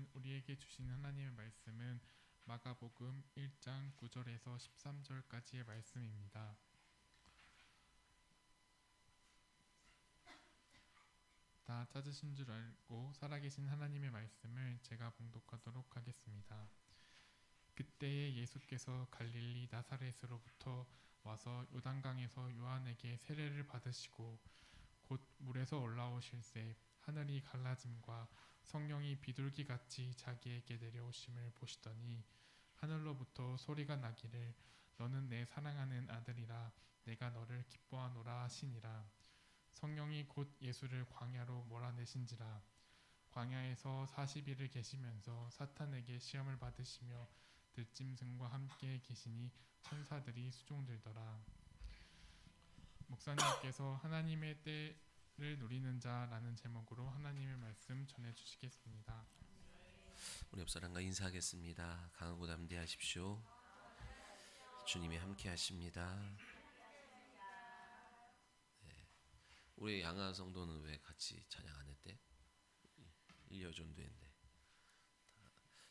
오늘 우리에게 주신 하나님의 말씀은 마가복음 1장 9절에서 13절까지의 말씀입니다. 다 찾으신 줄 알고 살아계신 하나님의 말씀을 제가 봉독하도록 하겠습니다. 그때에 예수께서 갈릴리 나사렛으로부터 와서 요단강에서 요한에게 세례를 받으시고 곧 물에서 올라오실새 하늘이 갈라짐과 성령이 비둘기같이 자기에게 내려오심을 보시더니 하늘로부터 소리가 나기를 너는 내 사랑하는 아들이라 내가 너를 기뻐하노라 하시니라. 성령이 곧 예수를 광야로 몰아내신지라. 광야에서 40일을 계시면서 사탄에게 시험을 받으시며 들짐승과 함께 계시니 천사들이 수종들더라. 목사님께서 하나님의 때를 누리는 자라는 제목으로 하나님의 말씀 전해주시겠습니다. 우리 옆사람과 인사하겠습니다. 강하고 담대하십시오. 주님이 함께 하십니다. 네. 우리 양아 성도는 왜 같이 찬양 안 했대? 1여전도회인데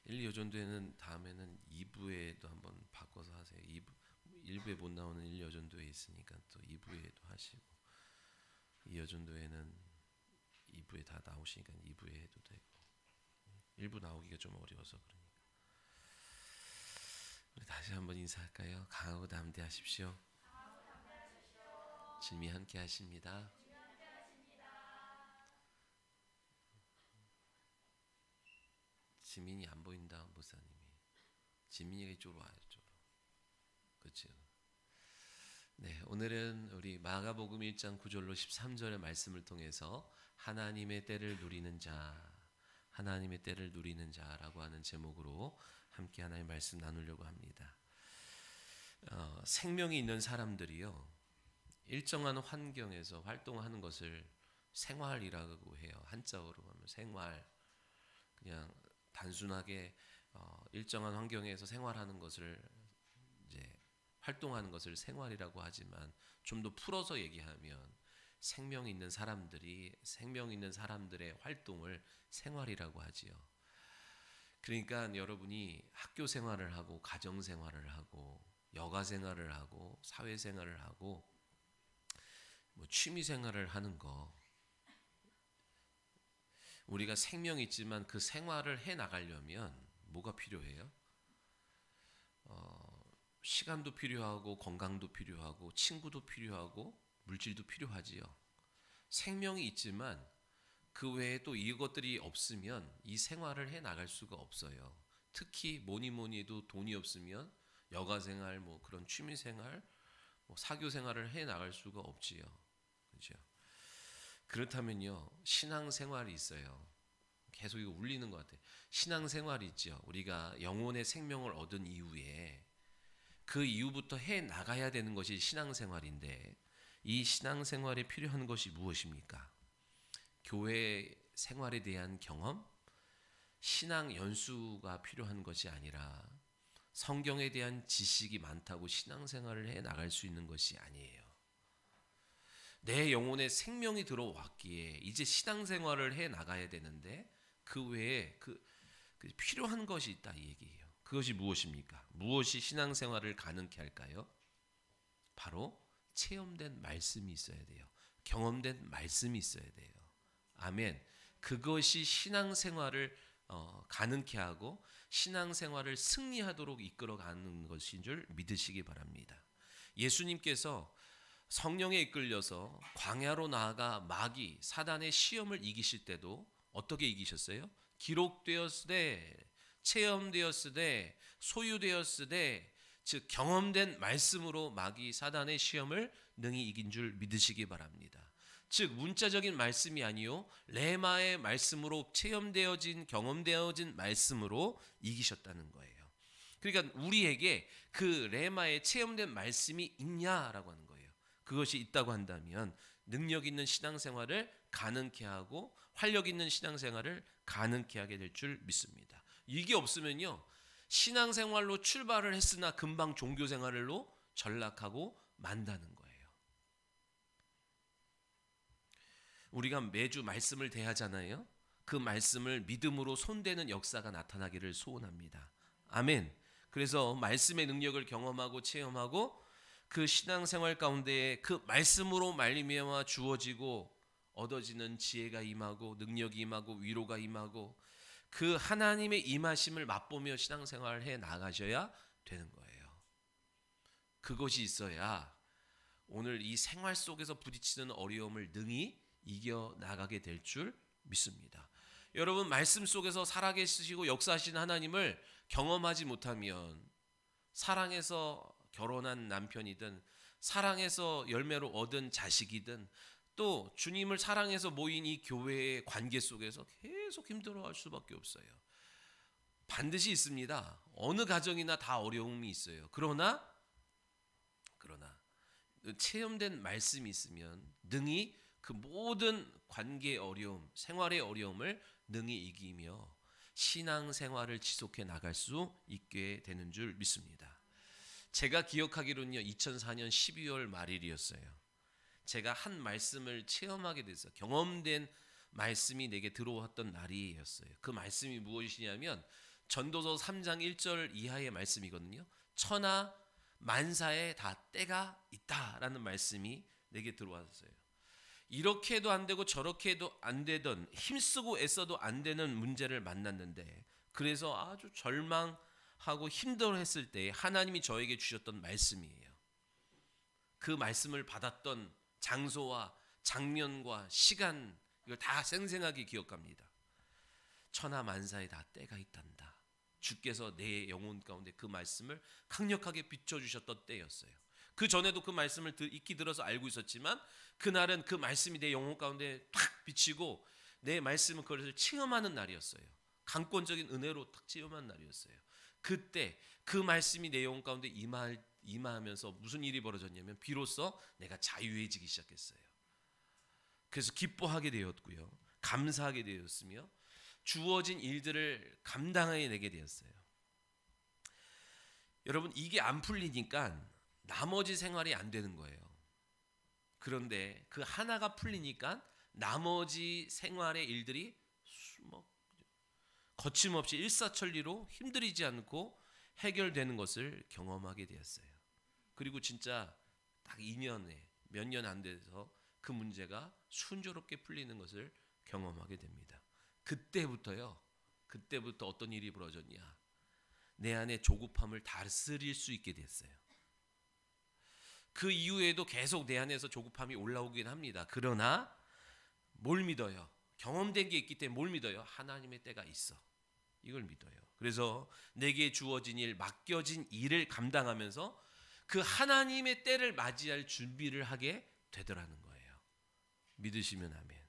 1여전도회는 다음에는 2부에도 한번 바꿔서 하세요. 1부에 못 나오는 1여전도회 있으니까 또 2부에도 하시고 2여전도회는 2부에 다 나오시니까 2부에 해도 되고 1부 나오기가 좀 어려워서 그러니까 우리 다시 한번 인사할까요? 강하고 담대하십시오. 주님이 함께 하십니다. 지민이 안 보인다. 목사님이 지민이가 이쪽으로 와요. 이쪽으로. 그렇죠. 네, 오늘은 우리 마가복음 1장 9절로 13절의 말씀을 통해서 하나님의 때를 누리는 자, 하나님의 때를 누리는 자라고 하는 제목으로 함께 하나님의 말씀 나누려고 합니다. 생명이 있는 사람들이요, 일정한 환경에서 활동하는 것을 생활이라고 해요. 한자어로 하면 생활. 그냥 단순하게 일정한 환경에서 생활하는 것을 이제 활동하는 것을 생활이라고 하지만 좀 더 풀어서 얘기하면 생명 있는 사람들이 생명 있는 사람들의 활동을 생활이라고 하지요. 그러니까 여러분이 학교 생활을 하고 가정 생활을 하고 여가 생활을 하고 사회 생활을 하고 뭐 취미 생활을 하는 거, 우리가 생명이 있지만 그 생활을 해 나가려면 뭐가 필요해요? 시간도 필요하고 건강도 필요하고 친구도 필요하고 물질도 필요하지요. 생명이 있지만 그 외에 또 이것들이 없으면 이 생활을 해 나갈 수가 없어요. 특히 뭐니 해도 돈이 없으면 여가 생활, 뭐 그런 취미 생활, 뭐 사교 생활을 해 나갈 수가 없지요. 그렇죠? 그렇다면요, 신앙생활이 있어요. 계속 이거 울리는 것 같아요. 신앙생활이 있죠. 우리가 영혼의 생명을 얻은 이후에 그 이후부터 해 나가야 되는 것이 신앙생활인데, 이 신앙생활에 필요한 것이 무엇입니까? 교회 생활에 대한 경험, 신앙 연수가 필요한 것이 아니라 성경에 대한 지식이 많다고 신앙생활을 해 나갈 수 있는 것이 아니에요. 내 영혼에 생명이 들어왔기에 이제 신앙생활을 해 나가야 되는데 그 외에 그 필요한 것이 있다, 이 얘기예요. 그것이 무엇입니까? 무엇이 신앙생활을 가능케 할까요? 바로 체험된 말씀이 있어야 돼요. 경험된 말씀이 있어야 돼요. 아멘. 그것이 신앙생활을 가능케 하고 신앙생활을 승리하도록 이끌어가는 것인 줄 믿으시기 바랍니다. 예수님께서 성령에 이끌려서 광야로 나아가 마귀 사단의 시험을 이기실 때도 어떻게 이기셨어요? 기록되었으되 체험되었으되 소유되었으되, 즉 경험된 말씀으로 마귀 사단의 시험을 능히 이긴 줄 믿으시기 바랍니다. 즉 문자적인 말씀이 아니요 레마의 말씀으로 체험되어진 경험되어진 말씀으로 이기셨다는 거예요. 그러니까 우리에게 그 레마의 체험된 말씀이 있냐라고 하는 거예요. 그것이 있다고 한다면 능력 있는 신앙생활을 가능케 하고 활력 있는 신앙생활을 가능케 하게 될 줄 믿습니다. 이게 없으면요, 신앙생활로 출발을 했으나 금방 종교생활로 전락하고 만다는 거예요. 우리가 매주 말씀을 대하잖아요. 그 말씀을 믿음으로 손대는 역사가 나타나기를 소원합니다. 아멘. 그래서 말씀의 능력을 경험하고 체험하고 그 신앙생활 가운데 그 말씀으로 말미암아 주어지고 얻어지는 지혜가 임하고 능력이 임하고 위로가 임하고 그 하나님의 임하심을 맛보며 신앙생활을 해 나가셔야 되는 거예요. 그것이 있어야 오늘 이 생활 속에서 부딪히는 어려움을 능히 이겨 나가게 될 줄 믿습니다. 여러분, 말씀 속에서 살아계시고 역사하시는 하나님을 경험하지 못하면 사랑해서 결혼한 남편이든 사랑해서 열매로 얻은 자식이든 또 주님을 사랑해서 모인 이 교회의 관계 속에서 계속 힘들어할 수밖에 없어요. 반드시 있습니다. 어느 가정이나 다 어려움이 있어요. 그러나 체험된 말씀이 있으면 능히 그 모든 관계의 어려움, 생활의 어려움을 능히 이기며 신앙생활을 지속해 나갈 수 있게 되는 줄 믿습니다. 제가 기억하기로는요, 2004년 12월 말일이었어요. 제가 한 말씀을 체험하게 돼서 경험된 말씀이 내게 들어왔던 날이었어요. 그 말씀이 무엇이냐면 전도서 3장 1절 이하의 말씀이거든요. 천하 만사에 다 때가 있다라는 말씀이 내게 들어왔어요. 이렇게 해도 안 되고 저렇게 해도 안 되던, 힘쓰고 애써도 안 되는 문제를 만났는데, 그래서 아주 절망하고 힘들어했을 때 하나님이 저에게 주셨던 말씀이에요. 그 말씀을 받았던 장소와 장면과 시간, 이걸 다 생생하게 기억합니다. 천하 만사에 다 때가 있단다. 주께서 내 영혼 가운데 그 말씀을 강력하게 비춰주셨던 때였어요. 그 전에도 그 말씀을 익히 들어서 알고 있었지만 그날은 그 말씀이 내 영혼 가운데 탁 비치고 내 말씀을 그것을 체험하는 날이었어요. 강권적인 은혜로 탁 체험한 날이었어요. 그때 그 말씀이 내 영혼 가운데 임하면서 무슨 일이 벌어졌냐면 비로소 내가 자유해지기 시작했어요. 그래서 기뻐하게 되었고요, 감사하게 되었으며 주어진 일들을 감당하게 되게 되었어요. 여러분, 이게 안 풀리니까 나머지 생활이 안 되는 거예요. 그런데 그 하나가 풀리니까 나머지 생활의 일들이 거침없이 일사천리로 힘들이지 않고 해결되는 것을 경험하게 되었어요. 그리고 진짜 딱 2년에 몇 년 안 돼서 그 문제가 순조롭게 풀리는 것을 경험하게 됩니다. 그때부터 어떤 일이 벌어졌냐? 내 안에 조급함을 다스릴 수 있게 됐어요. 그 이후에도 계속 내 안에서 조급함이 올라오긴 합니다. 그러나 뭘 믿어요? 경험된 게 있기 때문에 뭘 믿어요? 하나님의 때가 있어. 이걸 믿어요. 그래서 내게 주어진 일, 맡겨진 일을 감당하면서 그 하나님의 때를 맞이할 준비를 하게 되더라는 거예요. 믿으시면 아멘.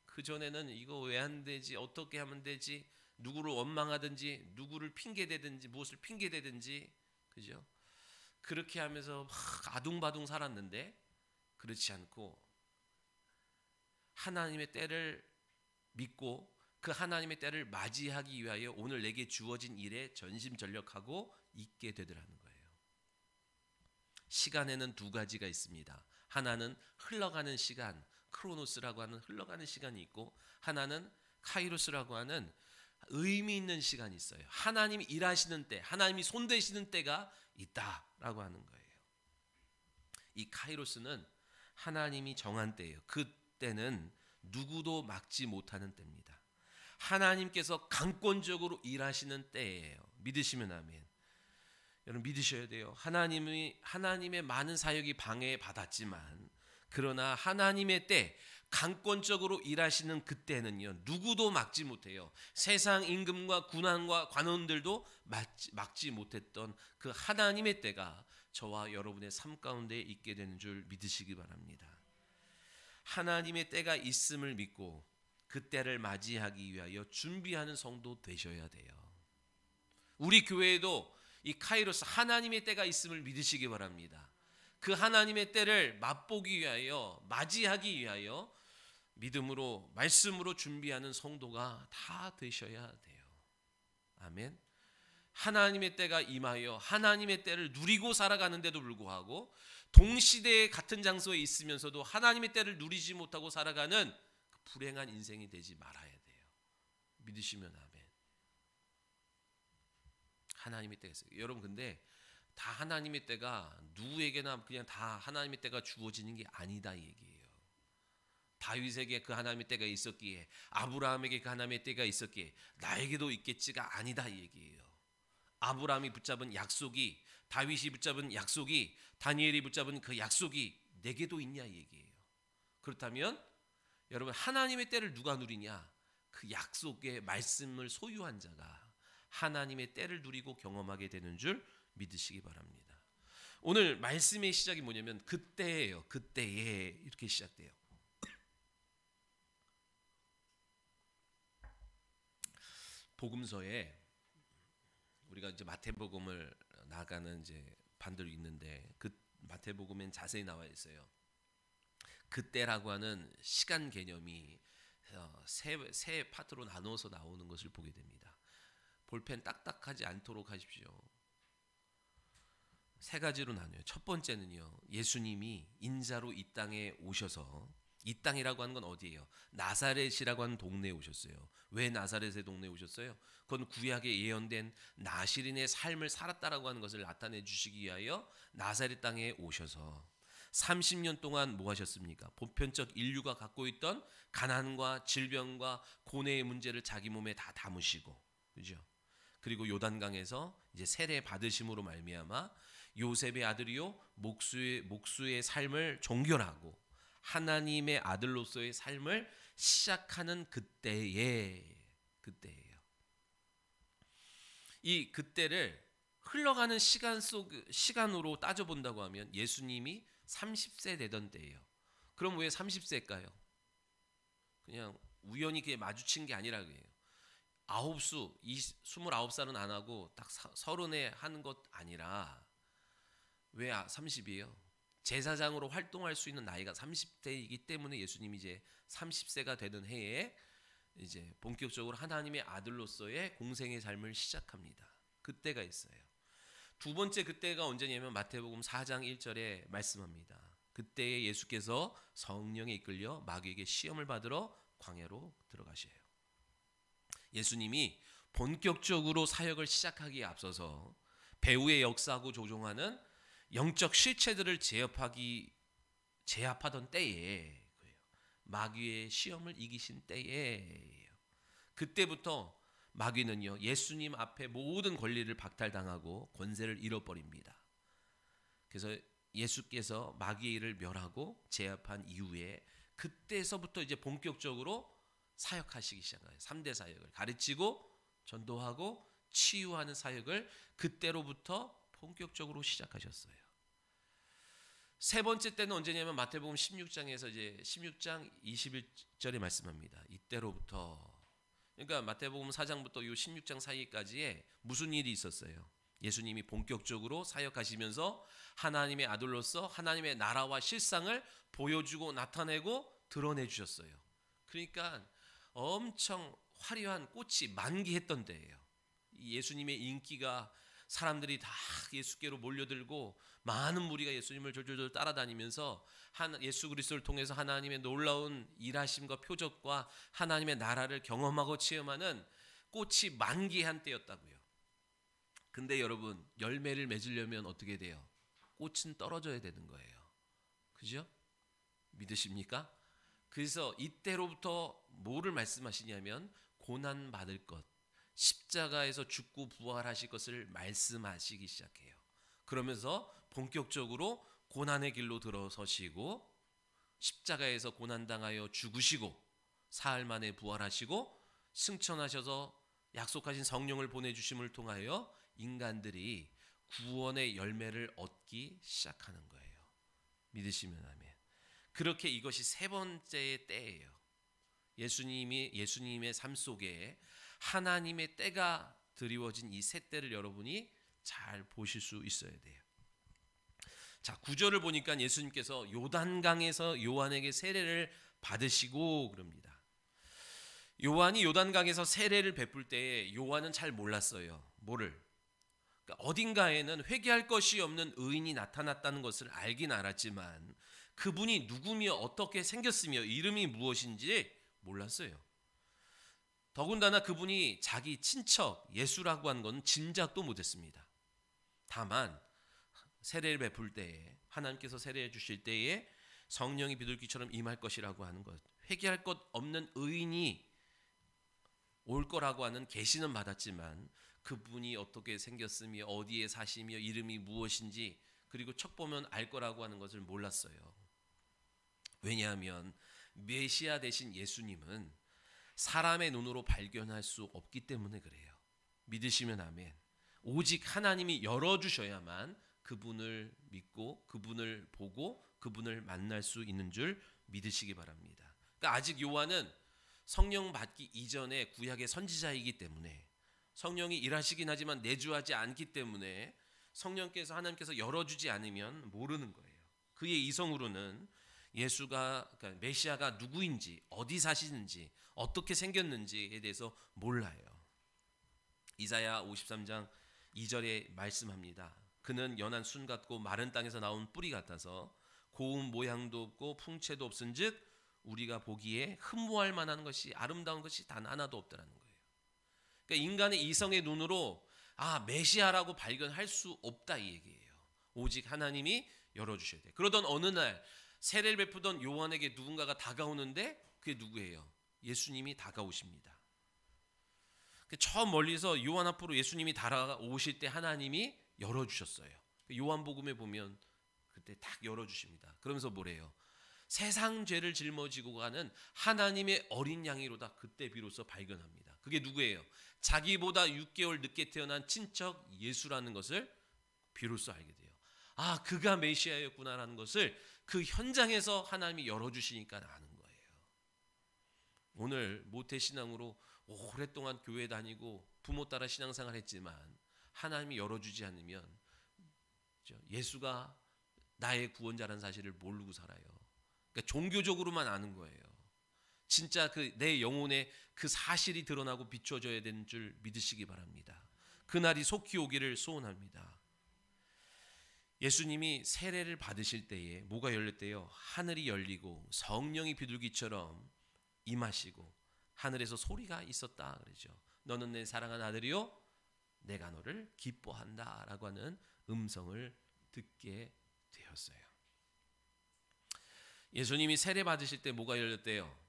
그전에는 이거 왜 안 되지? 어떻게 하면 되지? 누구를 원망하든지 누구를 핑계대든지 무엇을 핑계대든지, 그죠? 그렇게 하면서 막 아둥바둥 살았는데 그렇지 않고 하나님의 때를 믿고 그 하나님의 때를 맞이하기 위하여 오늘 내게 주어진 일에 전심전력하고 있게 되더라는 거예요. 시간에는 두 가지가 있습니다. 하나는 흘러가는 시간, 크로노스라고 하는 흘러가는 시간이 있고, 하나는 카이로스라고 하는 의미 있는 시간이 있어요. 하나님이 일하시는 때, 하나님이 손대시는 때가 있다라고 하는 거예요. 이 카이로스는 하나님이 정한 때예요. 그 때는 누구도 막지 못하는 때입니다. 하나님께서 강권적으로 일하시는 때예요. 믿으시면 아멘. 여러분, 믿으셔야 돼요. 하나님의 많은 사역이 방해받았지만, 그러나 하나님의 때 강권적으로 일하시는 그때는요, 누구도 막지 못해요. 세상 임금과 군왕과 관원들도 막지 못했던 그 하나님의 때가 저와 여러분의 삶 가운데 있게 되는 줄 믿으시기 바랍니다. 하나님의 때가 있음을 믿고 그 때를 맞이하기 위하여 준비하는 성도 되셔야 돼요. 우리 교회에도 이 카이로스 하나님의 때가 있음을 믿으시기 바랍니다. 그 하나님의 때를 맛보기 위하여, 맞이하기 위하여 믿음으로, 말씀으로 준비하는 성도가 다 되셔야 돼요. 아멘. 하나님의 때가 임하여 하나님의 때를 누리고 살아가는데도 불구하고 동시대에 같은 장소에 있으면서도 하나님의 때를 누리지 못하고 살아가는 그 불행한 인생이 되지 말아야 돼요. 믿으시면 아멘. 하나님의 때가 있어요. 여러분 근데 다 하나님의 때가 누구에게나 그냥 다 하나님의 때가 주어지는 게 아니다 이 얘기예요. 다윗에게 그 하나님의 때가 있었기에, 아브라함에게 그 하나님의 때가 있었기에 나에게도 있겠지가 아니다 이 얘기예요. 아브라함이 붙잡은 약속이, 다윗이 붙잡은 약속이, 다니엘이 붙잡은 그 약속이 내게도 있냐 이 얘기예요. 그렇다면 여러분 하나님의 때를 누가 누리냐? 그 약속의 말씀을 소유한 자가 하나님의 때를 누리고 경험하게 되는 줄 믿으시기 바랍니다. 오늘 말씀의 시작이 뭐냐면 그때예요. 그때에 이렇게 시작돼요. 복음서에 우리가 이제 마태복음을 나가는 이제 반대로 있는데 그 마태복음엔 자세히 나와 있어요. 그때라고 하는 시간 개념이 세 파트로 나누어서 나오는 것을 보게 됩니다. 볼펜 딱딱하지 않도록 하십시오. 세 가지로 나뉘어요. 첫 번째는요, 예수님이 인자로 이 땅에 오셔서, 이 땅이라고 하는 건 어디예요? 나사렛이라고 하는 동네에 오셨어요. 왜 나사렛의 동네에 오셨어요? 그건 구약에 예언된 나시린의 삶을 살았다라고 하는 것을 나타내 주시기 위하여 나사렛 땅에 오셔서 30년 동안 뭐 하셨습니까? 보편적 인류가 갖고 있던 가난과 질병과 고뇌의 문제를 자기 몸에 다 담으시고, 그죠? 그리고 요단강에서 이제 세례 받으심으로 말미암아 요셉의 아들이요 목수의 삶을 종결하고 하나님의 아들로서의 삶을 시작하는 그때예요. 이 그때를 흘러가는 시간으로 따져본다고 하면 예수님이 30세 되던 때예요. 그럼 왜 30세일까요? 그냥 우연히 그게 마주친 게 아니라 그래요. 29살은 안 하고 딱 30에 하는 것 아니라 왜 30이에요? 제사장으로 활동할 수 있는 나이가 30대이기 때문에 예수님이 이제 30세가 되는 해에 이제 본격적으로 하나님의 아들로서의 공생의 삶을 시작합니다. 그때가 있어요. 두 번째 그때가 언제냐면 마태복음 4장 1절에 말씀합니다. 그때에 예수께서 성령에 이끌려 마귀에게 시험을 받으러 광야로 들어가셔요. 예수님이 본격적으로 사역을 시작하기에 앞서서 배후에 역사하고 조종하는 영적 실체들을 제압하던 때에, 마귀의 시험을 이기신 때에, 그때부터 마귀는요 예수님 앞에 모든 권리를 박탈당하고 권세를 잃어버립니다. 그래서 예수께서 마귀의 일을 멸하고 제압한 이후에 그때서부터 이제 본격적으로 사역하시기 시작해요. 3대 사역을 가르치고 전도하고 치유하는 사역을 그때로부터 본격적으로 시작하셨어요. 세 번째 때는 언제냐면 마태복음 16장에서 이제 16장 21절에 말씀합니다. 이때로부터, 그러니까 마태복음 4장부터 이 16장 사이까지에 무슨 일이 있었어요? 예수님이 본격적으로 사역하시면서 하나님의 아들로서 하나님의 나라와 실상을 보여주고 나타내고 드러내 주셨어요. 그러니까 엄청 화려한 꽃이 만개했던 때예요. 예수님의 인기가, 사람들이 다 예수께로 몰려들고 많은 무리가 예수님을 졸졸 따라다니면서 예수 그리스도를 통해서 하나님의 놀라운 일하심과 표적과 하나님의 나라를 경험하고 체험하는 꽃이 만개한 때였다고요. 근데 여러분 열매를 맺으려면 어떻게 돼요? 꽃은 떨어져야 되는 거예요. 그죠? 믿으십니까? 그래서 이때로부터 뭐를 말씀하시냐면 고난 받을 것, 십자가에서 죽고 부활하실 것을 말씀하시기 시작해요. 그러면서 본격적으로 고난의 길로 들어서시고 십자가에서 고난당하여 죽으시고 사흘 만에 부활하시고 승천하셔서 약속하신 성령을 보내주심을 통하여 인간들이 구원의 열매를 얻기 시작하는 거예요. 믿으시면 아멘. 그렇게 이것이 세 번째의 때예요. 예수님의 삶 속에 하나님의 때가 드리워진 이 세 때를 여러분이 잘 보실 수 있어야 돼요. 자, 9절을 보니까 예수님께서 요단강에서 요한에게 세례를 받으시고 그럽니다. 요한이 요단강에서 세례를 베풀 때에 요한은 잘 몰랐어요. 뭐를? 그러니까 어딘가에는 회개할 것이 없는 의인이 나타났다는 것을 알긴 알았지만 그분이 누구며 어떻게 생겼으며 이름이 무엇인지 몰랐어요. 더군다나 그분이 자기 친척 예수라고 한 건 짐작도 못했습니다. 다만 세례를 베풀 때에 하나님께서 세례해 주실 때에 성령이 비둘기처럼 임할 것이라고 하는 것, 회개할 것 없는 의인이 올 거라고 하는 계시는 받았지만 그분이 어떻게 생겼으며 어디에 사시며 이름이 무엇인지 그리고 척 보면 알 거라고 하는 것을 몰랐어요. 왜냐하면 메시아 되신 예수님은 사람의 눈으로 발견할 수 없기 때문에 그래요. 믿으시면 아멘. 오직 하나님이 열어주셔야만 그분을 믿고 그분을 보고 그분을 만날 수 있는 줄 믿으시기 바랍니다. 그러니까 아직 요한은 성령 받기 이전에 구약의 선지자이기 때문에 성령이 일하시긴 하지만 내주하지 않기 때문에 성령께서 하나님께서 열어주지 않으면 모르는 거예요. 그의 이성으로는 예수가 그러니까 메시아가 누구인지 어디 사시는지 어떻게 생겼는지에 대해서 몰라요. 이사야 53장 2절에 말씀합니다. 그는 연한 순 같고 마른 땅에서 나온 뿌리 같아서 고운 모양도 없고 풍채도 없은즉 우리가 보기에 흠모할 만한 것이 아름다운 것이 단 하나도 없다라는 거예요. 그러니까 인간의 이성의 눈으로 메시아라고 발견할 수 없다 이 얘기예요. 오직 하나님이 열어주셔야 돼요. 그러던 어느 날 세례를 베푸던 요한에게 누군가가 다가오는데 그게 누구예요? 예수님이 다가오십니다. 저 멀리서 요한 앞으로 예수님이 다가오실 때 하나님이 열어주셨어요. 요한복음에 보면 그때 딱 열어주십니다. 그러면서 뭐래요? 세상 죄를 짊어지고 가는 하나님의 어린 양이로다. 그때 비로소 발견합니다. 그게 누구예요? 자기보다 6개월 늦게 태어난 친척 예수라는 것을 비로소 알게 돼요. 그가 메시아였구나라는 것을 그 현장에서 하나님이 열어주시니까 아는 거예요. 오늘 모태신앙으로 오랫동안 교회 다니고 부모 따라 신앙생활 했지만 하나님이 열어주지 않으면 예수가 나의 구원자라는 사실을 모르고 살아요. 그러니까 종교적으로만 아는 거예요. 진짜 내 영혼에 그 사실이 드러나고 비춰져야 되는 줄 믿으시기 바랍니다. 그날이 속히 오기를 소원합니다. 예수님이 세례를 받으실 때에 뭐가 열렸대요? 하늘이 열리고 성령이 비둘기처럼 임하시고 하늘에서 소리가 있었다 그러죠. 너는 내 사랑하는 아들이요 내가 너를 기뻐한다 라고 하는 음성을 듣게 되었어요. 예수님이 세례 받으실 때 뭐가 열렸대요?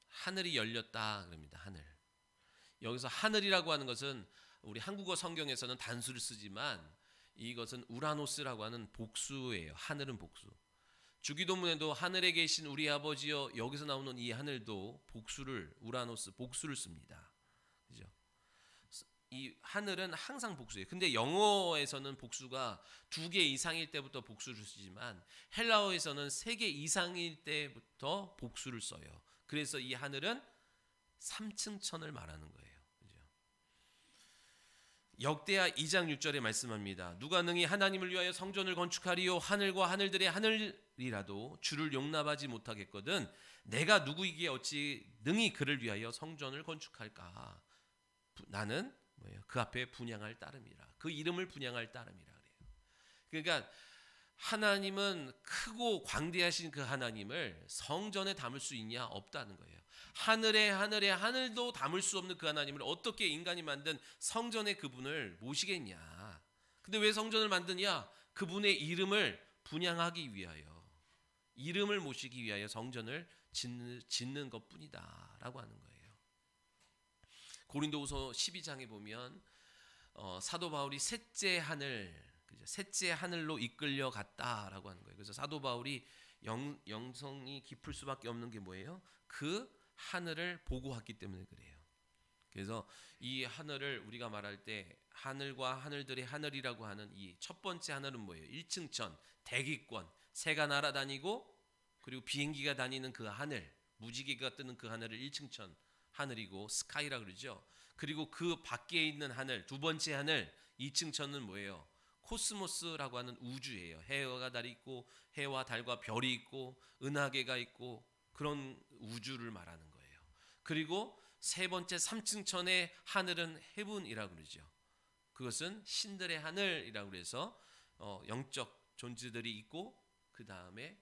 하늘이 열렸다 그럽니다. 하늘. 여기서 하늘이라고 하는 것은 우리 한국어 성경에서는 단수를 쓰지만 이것은 우라노스라고 하는 복수예요. 하늘은 복수. 주기도문에도 하늘에 계신 우리 아버지여, 여기서 나오는 이 하늘도 복수를, 우라노스 복수를 씁니다. 그죠? 이 하늘은 항상 복수예요. 근데 영어에서는 복수가 2개 이상일 때부터 복수를 쓰지만 헬라어에서는 3개 이상일 때부터 복수를 써요. 그래서 이 하늘은 3층 천을 말하는 거예요. 그죠? 역대하 2장 6절에 말씀합니다. 누가 능히 하나님을 위하여 성전을 건축하리요 하늘과 하늘들의 하늘이라도 주를 용납하지 못하겠거든 내가 누구이기에 어찌 능히 그를 위하여 성전을 건축할까? 나는 그 앞에 분향할 따름이라. 그 이름을 분향할 따름이라 그래요. 그러니까 하나님은 크고 광대하신 그 하나님을 성전에 담을 수 있냐? 없다는 거예요. 하늘에 하늘도 담을 수 없는 그 하나님을 어떻게 인간이 만든 성전에 그분을 모시겠냐? 근데 왜 성전을 만드냐? 그분의 이름을 분향하기 위하여, 이름을 모시기 위하여 성전을 짓는 것뿐이다 라고 하는 거예요. 고린도후서 12장에 보면 사도 바울이 셋째 하늘로 이끌려 갔다라고 하는 거예요. 그래서 사도 바울이 영성이 깊을 수밖에 없는 게 뭐예요? 그 하늘을 보고 왔기 때문에 그래요. 그래서 이 하늘을 우리가 말할 때 하늘과 하늘들의 하늘이라고 하는 이 첫 번째 하늘은 뭐예요? 1층 천, 대기권, 새가 날아다니고 그리고 비행기가 다니는 그 하늘, 무지개가 뜨는 그 하늘을 1층 천 하늘이고 스카이라 그러죠. 그리고 그 밖에 있는 하늘, 두 번째 하늘, 2층 천은 뭐예요? 코스모스라고 하는 우주예요. 해가 달이 있고 해와 달과 별이 있고 은하계가 있고 그런 우주를 말하는 거예요. 그리고 세 번째 3층 천의 하늘은 헤븐이라고 그러죠. 그것은 신들의 하늘이라고 그래서 영적 존재들이 있고 그 다음에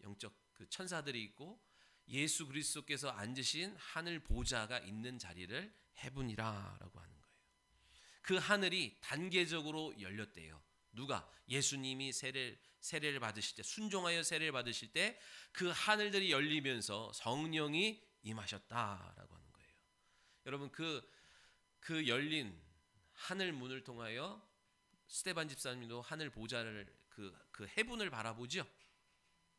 영적 그 천사들이 있고 예수 그리스도께서 앉으신 하늘 보좌가 있는 자리를 해분이라라고 하는 거예요. 그 하늘이 단계적으로 열렸대요. 누가? 예수님이 세례를 받으실 때, 순종하여 세례를 받으실 때 그 하늘들이 열리면서 성령이 임하셨다라고 하는 거예요. 여러분 그 열린 하늘 문을 통하여 스데반 집사님도 하늘 보좌를 그 해분을 바라보죠.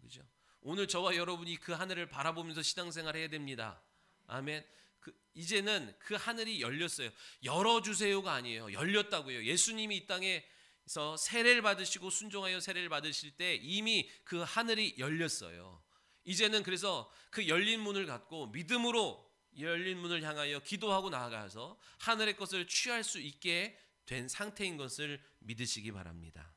그죠? 오늘 저와 여러분이 그 하늘을 바라보면서 신앙생활 해야 됩니다. 아멘. 이제는 그 하늘이 열렸어요. 열어주세요가 아니에요. 열렸다고요. 예수님이 이 땅에서 세례를 받으시고 순종하여 세례를 받으실 때 이미 그 하늘이 열렸어요. 이제는 그래서 그 열린 문을 갖고 믿음으로 열린 문을 향하여 기도하고 나아가서 하늘의 것을 취할 수 있게 된 상태인 것을 믿으시기 바랍니다.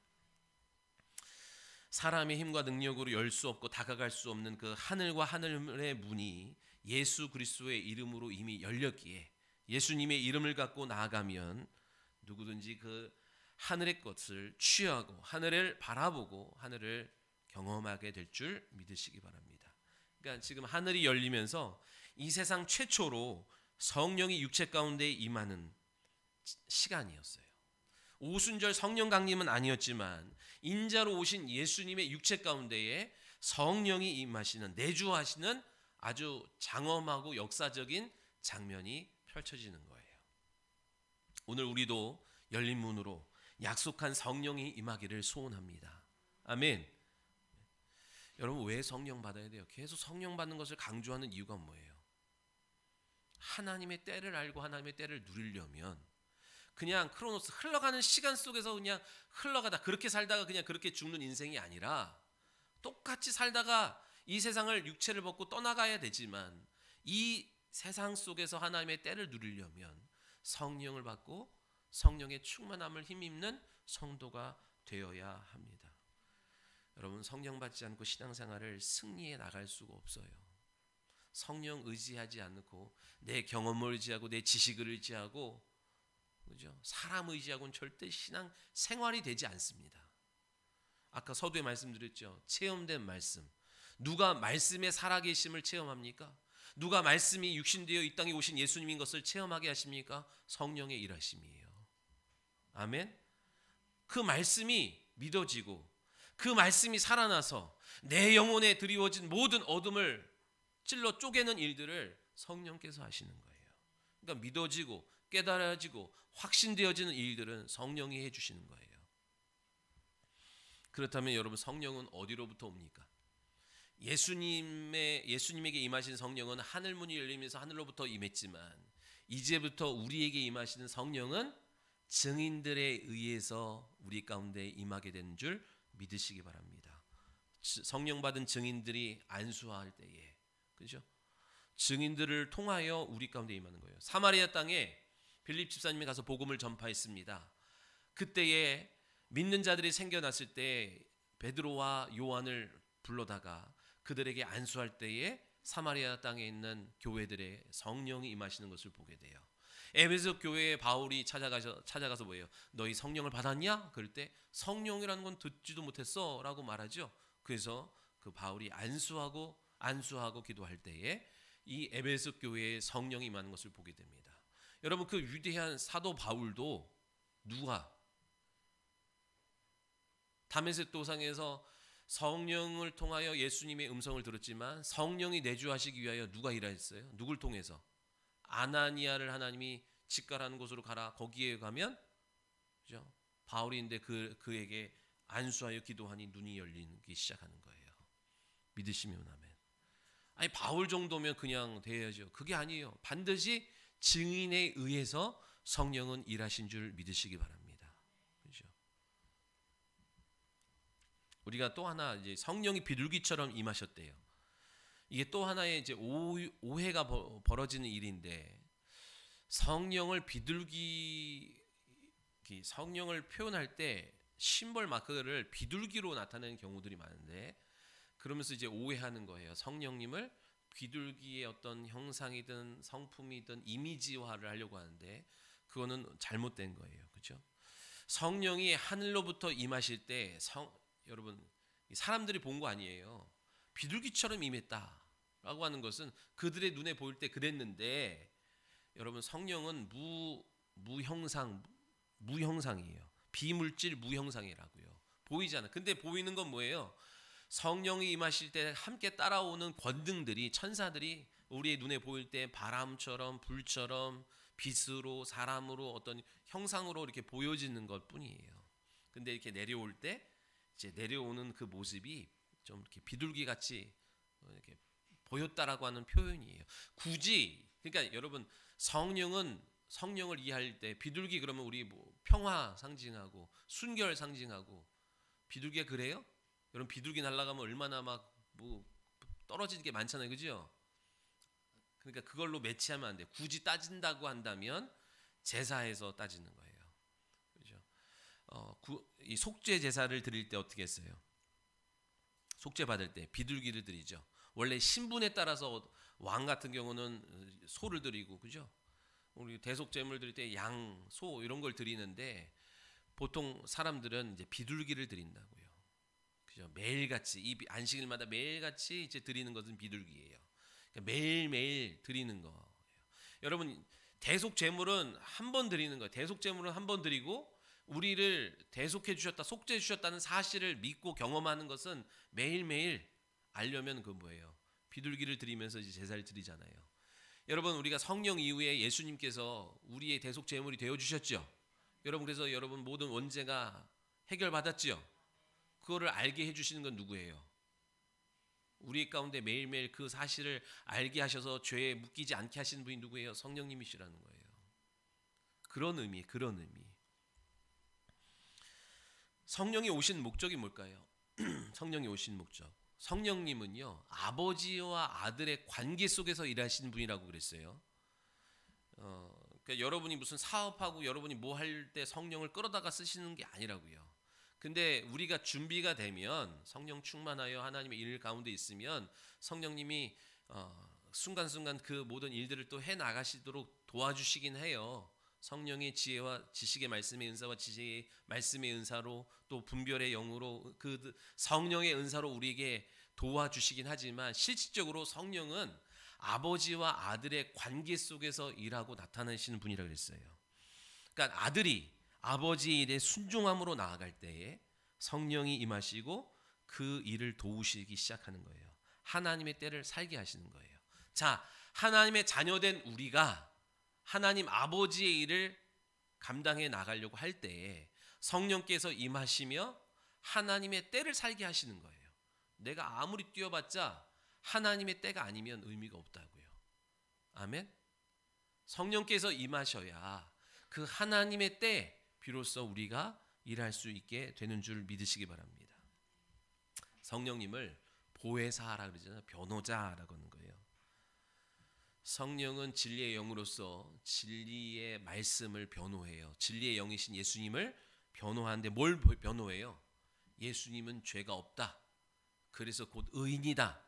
사람의 힘과 능력으로 열 수 없고 다가갈 수 없는 그 하늘과 하늘의 문이 예수 그리스도의 이름으로 이미 열렸기에 예수님의 이름을 갖고 나아가면 누구든지 그 하늘의 것을 취하고 하늘을 바라보고 하늘을 경험하게 될 줄 믿으시기 바랍니다. 그러니까 지금 하늘이 열리면서 이 세상 최초로 성령이 육체 가운데 임하는 시간이었어요. 오순절 성령 강림은 아니었지만 인자로 오신 예수님의 육체 가운데에 성령이 임하시는, 내주하시는 아주 장엄하고 역사적인 장면이 펼쳐지는 거예요. 오늘 우리도 열린 문으로 약속한 성령이 임하기를 소원합니다. 아멘. 여러분 왜 성령 받아야 돼요? 계속 성령 받는 것을 강조하는 이유가 뭐예요? 하나님의 때를 알고 하나님의 때를 누리려면 그냥 크로노스 흘러가는 시간 속에서 그냥 흘러가다 그렇게 살다가 그냥 그렇게 죽는 인생이 아니라 똑같이 살다가 이 세상을 육체를 벗고 떠나가야 되지만 이 세상 속에서 하나님의 때를 누리려면 성령을 받고 성령의 충만함을 힘입는 성도가 되어야 합니다. 여러분 성령 받지 않고 신앙생활을 승리해 나갈 수가 없어요. 성령 의지하지 않고 내 경험을 의지하고 내 지식을 의지하고 그죠? 사람 의지하고는 절대 신앙 생활이 되지 않습니다. 아까 서두에 말씀드렸죠. 체험된 말씀. 누가 말씀의 살아계심을 체험합니까? 누가 말씀이 육신되어 이 땅에 오신 예수님인 것을 체험하게 하십니까? 성령의 일하심이에요. 아멘. 그 말씀이 믿어지고 그 말씀이 살아나서 내 영혼에 드리워진 모든 어둠을 찔러 쪼개는 일들을 성령께서 하시는 거예요. 그러니까 믿어지고 깨달아지고 확신되어지는 일들은 성령이 해주시는 거예요. 그렇다면 여러분 성령은 어디로부터 옵니까? 예수님에게 임하신 성령은 하늘문이 열리면서 하늘로부터 임했지만 이제부터 우리에게 임하시는 성령은 증인들에 의해서 우리 가운데 임하게 되는 줄 믿으시기 바랍니다. 성령 받은 증인들이 안수할 때에 그렇죠? 증인들을 통하여 우리 가운데 임하는 거예요. 사마리아 땅에 빌립 집사님이 가서 복음을 전파했습니다. 그때에 믿는 자들이 생겨났을 때 베드로와 요한을 불러다가 그들에게 안수할 때에 사마리아 땅에 있는 교회들의 성령이 임하시는 것을 보게 돼요. 에베소 교회에 바울이 찾아가서 뭐예요? 너희 성령을 받았냐? 그럴 때 성령이라는 건 듣지도 못했어 라고 말하죠. 그래서 그 바울이 안수하고 기도할 때에 이 에베소 교회에 성령이 임하는 것을 보게 됩니다. 여러분 그 위대한 사도 바울도 누가 다메섹 도상에서 성령을 통하여 예수님의 음성을 들었지만 성령이 내주하시기 위하여 누가 일하셨어요? 누굴 통해서? 아나니아를 하나님이 직가라는 곳으로 가라. 거기에 가면 그죠? 바울인데 그에게 안수하여 기도하니 눈이 열리기 시작하는 거예요. 믿으시면 아멘. 아니 바울 정도면 그냥 돼야죠. 그게 아니에요. 반드시 증인에 의해서 성령은 일하신 줄 믿으시기 바랍니다. 그렇죠? 우리가 또 하나 이제 성령이 비둘기처럼 임하셨대요. 이게 또 하나의 이제 오해가 벌어지는 일인데 성령을 성령을 표현할 때 심벌 마크를 비둘기로 나타내는 경우들이 많은데 그러면서 이제 오해하는 거예요. 성령님을 비둘기의 어떤 형상이든 성품이든 이미지화를 하려고 하는데 그거는 잘못된 거예요. 그렇죠? 성령이 하늘로부터 임하실 때 여러분 사람들이 본 거 아니에요. 비둘기처럼 임했다라고 하는 것은 그들의 눈에 보일 때 그랬는데 여러분 성령은 무형상이에요. 비물질 무형상이라고요. 보이지 않아. 근데 보이는 건 뭐예요? 성령이 임하실 때 함께 따라오는 권능들이, 천사들이 우리의 눈에 보일 때 바람처럼 불처럼 빛으로 사람으로 어떤 형상으로 이렇게 보여지는 것 뿐이에요. 근데 이렇게 내려올 때 이제 내려오는 그 모습이 좀 이렇게 비둘기 같이 이렇게 보였다라고 하는 표현이에요. 굳이 그러니까 여러분 성령을 이해할 때 비둘기 그러면 우리 뭐 평화 상징하고 순결 상징하고 비둘기가 그래요? 여러분 비둘기 날아가면 얼마나 막 뭐 떨어지는 게 많잖아요, 그죠? 그러니까 그걸로 매치하면 안 돼. 굳이 따진다고 한다면 제사에서 따지는 거예요, 그죠? 이 속죄 제사를 드릴 때 어떻게 했어요? 속죄 받을 때 비둘기를 드리죠. 원래 신분에 따라서 왕 같은 경우는 소를 드리고, 그죠? 우리 대속제물 드릴 때 양, 소 이런 걸 드리는데 보통 사람들은 이제 비둘기를 드린다고요. 그죠? 매일같이 이 안식일마다 매일같이 이제 드리는 것은 비둘기예요. 그러니까 매일매일 드리는 거예요. 여러분 대속제물은 한 번 드리는 거예요. 대속제물은 한 번 드리고 우리를 대속해 주셨다, 속죄해 주셨다는 사실을 믿고 경험하는 것은 매일매일 알려면 그 뭐예요? 비둘기를 드리면서 이제 제사를 드리잖아요. 여러분 우리가 성령 이후에 예수님께서 우리의 대속 제물이 되어 주셨죠. 여러분 그래서 여러분 모든 원죄가 해결받았지요. 그거를 알게 해 주시는 건 누구예요? 우리 가운데 매일매일 그 사실을 알게 하셔서 죄에 묶이지 않게 하시는 분이 누구예요? 성령님이시라는 거예요. 그런 의미. 성령이 오신 목적이 뭘까요? 성령이 오신 목적. 성령님은요 아버지와 아들의 관계 속에서 일하시는 분이라고 그랬어요. 그러니까 여러분이 무슨 사업하고 여러분이 뭐 할 때 성령을 끌어다가 쓰시는 게 아니라고요. 근데 우리가 준비가 되면 성령 충만하여 하나님의 일 가운데 있으면 성령님이 순간순간 그 모든 일들을 또 해 나가시도록 도와주시긴 해요. 성령의 지혜와 지식의 말씀의 은사와 지식의 말씀의 은사로 또 분별의 영으로 그 성령의 은사로 우리에게 도와주시긴 하지만 실질적으로 성령은 아버지와 아들의 관계 속에서 일하고 나타나시는 분이라고 그랬어요. 그러니까 아들이 아버지의 일에 순종함으로 나아갈 때에 성령이 임하시고 그 일을 도우시기 시작하는 거예요. 하나님의 때를 살게 하시는 거예요. 자, 하나님의 자녀된 우리가 하나님 아버지의 일을 감당해 나가려고 할 때에 성령께서 임하시며 하나님의 때를 살게 하시는 거예요. 내가 아무리 뛰어봤자 하나님의 때가 아니면 의미가 없다고요. 아멘. 성령께서 임하셔야 그 하나님의 때 비로소 우리가 일할 수 있게 되는 줄 믿으시기 바랍니다. 성령님을 보혜사라 그러잖아요. 변호자라고 하는 거예요. 성령은 진리의 영으로서 진리의 말씀을 변호해요. 진리의 영이신 예수님을 변호하는데 뭘 변호해요? 예수님은 죄가 없다. 그래서 곧 의인이다.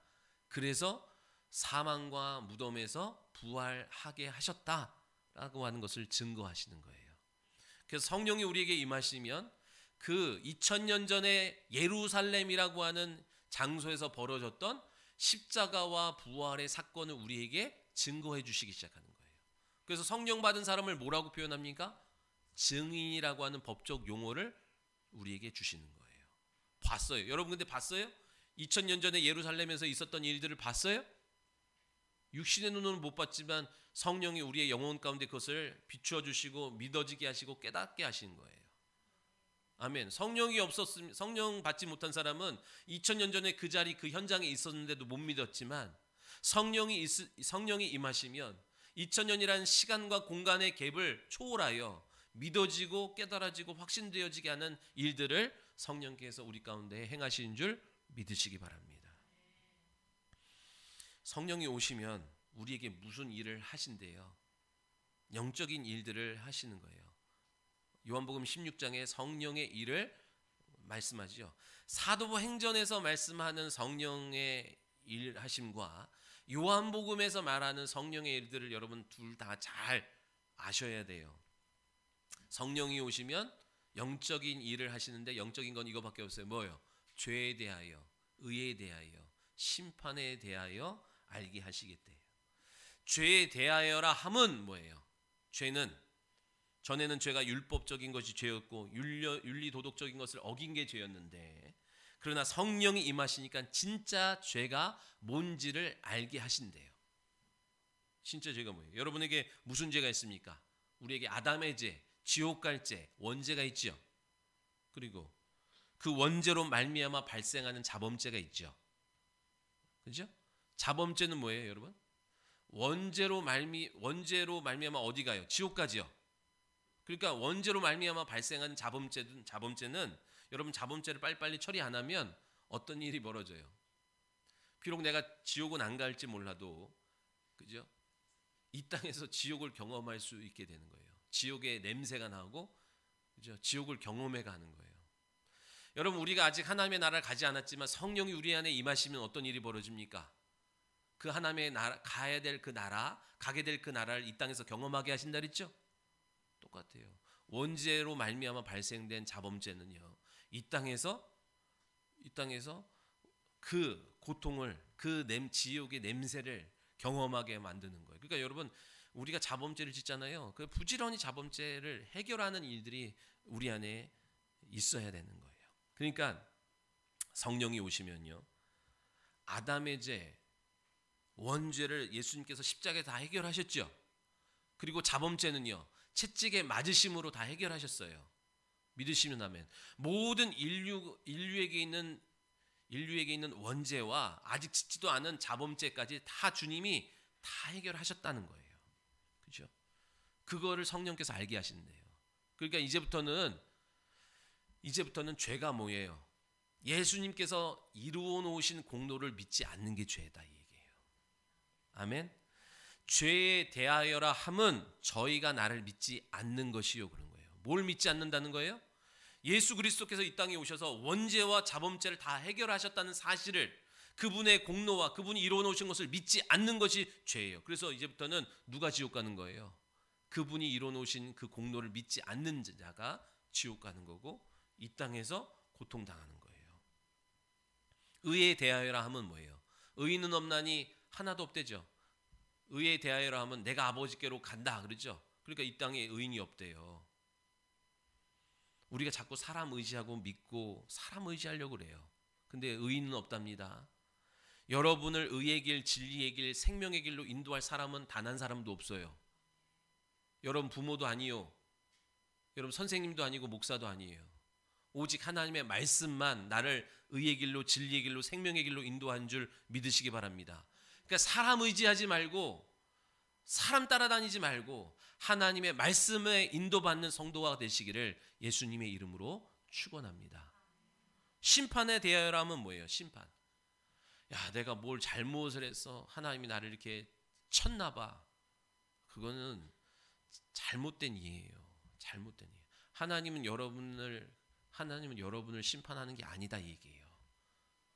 그래서 사망과 무덤에서 부활하게 하셨다라고 하는 것을 증거하시는 거예요. 그래서 성령이 우리에게 임하시면 그 2000년 전에 예루살렘이라고 하는 장소에서 벌어졌던 십자가와 부활의 사건을 우리에게 증거해 주시기 시작하는 거예요. 그래서 성령 받은 사람을 뭐라고 표현합니까? 증인이라고 하는 법적 용어를 우리에게 주시는 거예요. 봤어요. 여러분 근데 봤어요? 2000년 전에 예루살렘에서 있었던 일들을 봤어요? 육신의 눈으로는 못 봤지만 성령이 우리의 영혼 가운데 그것을 비추어 주시고 믿어지게 하시고 깨닫게 하시는 거예요. 아멘. 성령이 없었으면 성령 받지 못한 사람은 2000년 전에 그 자리 그 현장에 있었는데도 못 믿었지만 성령이 임하시면 2000년이라는 시간과 공간의 갭을 초월하여 믿어지고 깨달아지고 확신되어지게 하는 일들을 성령께서 우리 가운데 행하시는 줄 믿으시기 바랍니다. 성령이 오시면 우리에게 무슨 일을 하신대요? 영적인 일들을 하시는 거예요. 요한복음 16장에 성령의 일을 말씀하죠. 사도행전에서 말씀하는 성령의 일하심과 요한복음에서 말하는 성령의 일들을 여러분 둘 다 잘 아셔야 돼요. 성령이 오시면 영적인 일을 하시는데 영적인 건 이거밖에 없어요. 뭐예요? 죄에 대하여, 의에 대하여, 심판에 대하여 알게 하시겠대요. 죄에 대하여라 함은 뭐예요? 죄는 전에는 죄가 율법적인 것이 죄였고 윤리 도덕적인 것을 어긴 게 죄였는데, 그러나 성령이 임하시니까 진짜 죄가 뭔지를 알게 하신대요. 진짜 죄가 뭐예요? 여러분에게 무슨 죄가 있습니까? 우리에게 아담의 죄, 지옥 갈 죄, 원죄가 있죠. 그리고 그 원죄로 말미암아 발생하는 자범죄가 있죠. 그죠? 자범죄는 뭐예요, 여러분? 원죄로 말미암아 어디 가요? 지옥 가지요. 그러니까 원죄로 말미암아 발생하는 자범죄는 여러분 자범죄를 빨리빨리 처리 안 하면 어떤 일이 벌어져요? 비록 내가 지옥은 안 갈지 몰라도, 그죠? 이 땅에서 지옥을 경험할 수 있게 되는 거예요. 지옥의 냄새가 나고, 그죠? 지옥을 경험해 가는 거예요. 여러분, 우리가 아직 하나님의 나라를 가지 않았지만 성령이 우리 안에 임하시면 어떤 일이 벌어집니까? 그 하나님의 나라, 가게 될 그 나라를 이 땅에서 경험하게 하신다 그랬죠? 똑같아요. 원죄로 말미암아 발생된 자범죄는요, 이 땅에서 그 고통을, 지옥의 냄새를 경험하게 만드는 거예요. 그러니까 여러분, 우리가 자범죄를 짓잖아요. 그 부지런히 자범죄를 해결하는 일들이 우리 안에 있어야 되는 거예요. 그러니까 성령이 오시면요, 아담의 죄, 원죄를 예수님께서 십자가에 다 해결하셨죠. 그리고 자범죄는요, 채찍에 맞으심으로 다 해결하셨어요. 믿으시면 아멘. 모든 인류에게 있는 원죄와 아직 짓지도 않은 자범죄까지 다 주님이 다 해결하셨다는 거예요. 그죠? 그거를 성령께서 알게 하신대요. 그러니까 이제부터는 죄가 뭐예요? 예수님께서 이루어 놓으신 공로를 믿지 않는 게 죄다, 이 얘기예요. 아멘. 죄에 대하여라 함은 저희가 나를 믿지 않는 것이요, 그런 거예요. 뭘 믿지 않는다는 거예요? 예수 그리스도께서 이 땅에 오셔서 원죄와 자범죄를 다 해결하셨다는 사실을, 그분의 공로와 그분이 이루어 놓으신 것을 믿지 않는 것이 죄예요. 그래서 이제부터는 누가 지옥 가는 거예요? 그분이 이루어 놓으신 그 공로를 믿지 않는 자가 지옥 가는 거고, 이 땅에서 고통당하는 거예요. 의에 대하여라 함은 뭐예요? 의인은 없나니 하나도 없대죠. 의에 대하여라 하면 내가 아버지께로 간다 그러죠. 그러니까 이 땅에 의인이 없대요. 우리가 자꾸 사람 의지하고 믿고 사람 의지하려고 그래요. 근데 의인은 없답니다. 여러분을 의의 길, 진리의 길, 생명의 길로 인도할 사람은 단 한 사람도 없어요. 여러분 부모도 아니요, 여러분 선생님도 아니고 목사도 아니에요. 오직 하나님의 말씀만 나를 의의 길로, 진리의 길로, 생명의 길로 인도한 줄 믿으시기 바랍니다. 그러니까 사람 의지하지 말고, 사람 따라다니지 말고 하나님의 말씀에 인도받는 성도가 되시기를 예수님의 이름으로 축원합니다. 심판에 대하여라 하면 뭐예요? 심판. 야, 내가 뭘 잘못을 해서 하나님이 나를 이렇게 쳤나 봐. 그거는 잘못된 이해예요. 잘못된 이해. 하나님은 여러분을 심판하는 게 아니다, 이 얘기예요.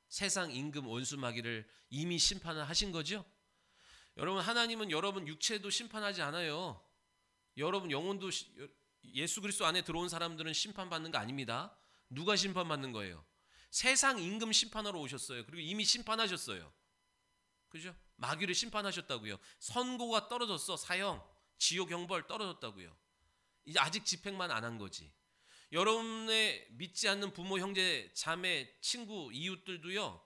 세상 임금 원수 마귀를 이미 심판을 하신 거죠. 여러분, 하나님은 여러분 육체도 심판하지 않아요. 여러분 영혼도, 예수 그리스도 안에 들어온 사람들은 심판받는 거 아닙니다. 누가 심판받는 거예요? 세상 임금 심판하러 오셨어요. 그리고 이미 심판하셨어요. 그죠? 마귀를 심판하셨다고요. 선고가 떨어졌어. 사형, 지옥 형벌 떨어졌다고요. 이제 아직 집행만 안 한 거지. 여러분의 믿지 않는 부모, 형제, 자매, 친구, 이웃들도요,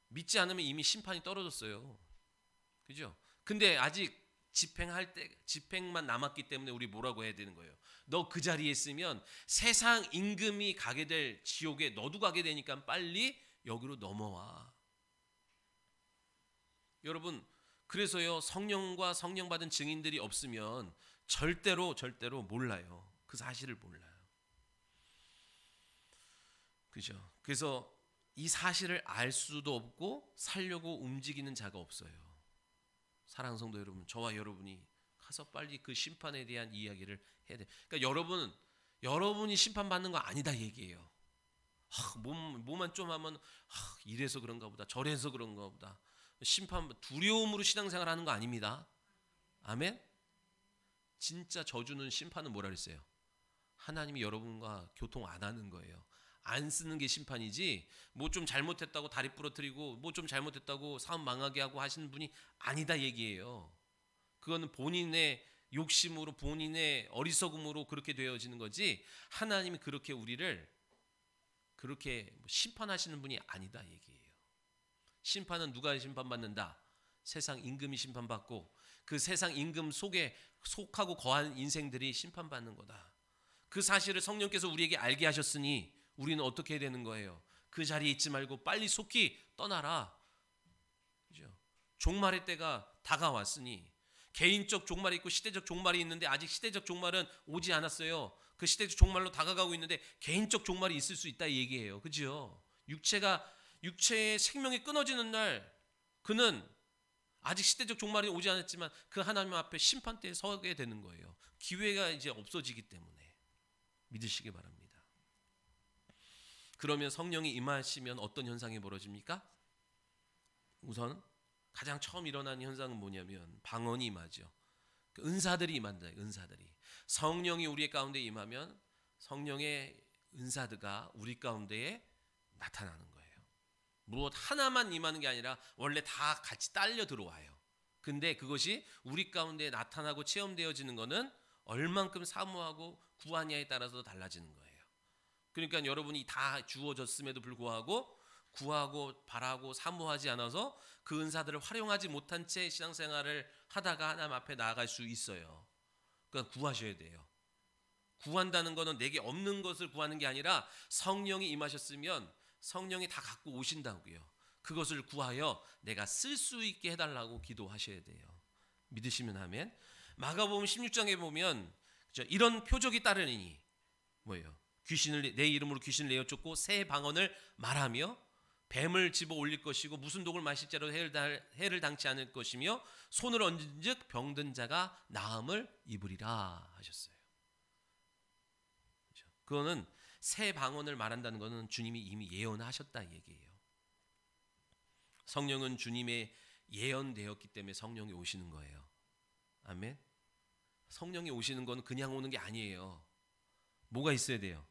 믿지 않으면 이미 심판이 떨어졌어요. 그죠? 근데 아직 집행만 남았기 때문에 우리 뭐라고 해야 되는 거예요? 너 그 자리에 있으면 세상 임금이 가게 될 지옥에 너도 가게 되니까 빨리 여기로 넘어와. 여러분, 그래서요, 성령과 성령 받은 증인들이 없으면 절대로 몰라요. 그 사실을 몰라요. 그죠? 그래서 이 사실을 알 수도 없고 살려고 움직이는 자가 없어요. 사랑하는 성도 여러분, 저와 여러분이 가서 빨리 그 심판에 대한 이야기를 해야 돼요. 그러니까 여러분이 심판받는 거 아니다 얘기예요. 뭐만 좀 하면 이래서 그런가 보다, 저래서 그런가 보다. 두려움으로 신앙생활 하는 거 아닙니다. 아멘? 진짜 저주는 심판은 뭐라 그랬어요? 하나님이 여러분과 교통 안 하는 거예요. 안 쓰는 게 심판이지, 뭐 좀 잘못했다고 다리 부러뜨리고 뭐 좀 잘못했다고 사업 망하게 하고 하시는 분이 아니다 얘기예요. 그거는 본인의 욕심으로 본인의 어리석음으로 그렇게 되어지는 거지 하나님이 그렇게 우리를 그렇게 심판하시는 분이 아니다 얘기예요. 심판은 누가 심판받는다? 세상 임금이 심판받고 그 세상 임금 속에 속하고 거한 인생들이 심판받는 거다. 그 사실을 성령께서 우리에게 알게 하셨으니 우리는 어떻게 해야 되는 거예요? 그 자리에 있지 말고 빨리 속히 떠나라. 그죠? 종말의 때가 다가왔으니 개인적 종말이 있고 시대적 종말이 있는데 아직 시대적 종말은 오지 않았어요. 그 시대적 종말로 다가가고 있는데 개인적 종말이 있을 수 있다 이 얘기예요. 그죠? 육체의 생명이 끊어지는 날 그는 아직 시대적 종말이 오지 않았지만 그 하나님 앞에 심판대에 서게 되는 거예요. 기회가 이제 없어지기 때문에 믿으시기 바랍니다. 그러면 성령이 임하시면 어떤 현상이 벌어집니까? 우선 가장 처음 일어나는 현상은 뭐냐면 방언이 임하죠. 그 은사들이 임한다. 은사들이 성령이 우리 가운데 임하면 성령의 은사가 우리 가운데에 나타나는 거예요. 무엇 하나만 임하는 게 아니라 원래 다 같이 딸려 들어와요. 근데 그것이 우리 가운데 나타나고 체험되어지는 것은 얼만큼 사모하고 구하냐에 따라서 달라지는 거예요. 그러니까 여러분이 다 주어졌음에도 불구하고 구하고 바라고 사모하지 않아서 그 은사들을 활용하지 못한 채 신앙생활을 하다가 하나님 앞에 나아갈 수 있어요. 그러니까 구하셔야 돼요. 구한다는 것은 내게 없는 것을 구하는 게 아니라 성령이 임하셨으면 성령이 다 갖고 오신다고요. 그것을 구하여 내가 쓸 수 있게 해달라고 기도하셔야 돼요. 믿으시면 아멘. 마가복음 16장에 보면 이런 표적이 따르니 뭐예요? 내 이름으로 귀신을 내어 쫓고 새 방언을 말하며 뱀을 집어 올릴 것이고 무슨 독을 마실 자로 해를 당치 않을 것이며 손을 얹은즉 병든 자가 나음을 입으리라 하셨어요. 그거는 새 방언을 말한다는 것은 주님이 이미 예언하셨다 얘기예요. 성령은 주님의 예언되었기 때문에 성령이 오시는 거예요. 아멘. 성령이 오시는 건 그냥 오는 게 아니에요. 뭐가 있어야 돼요?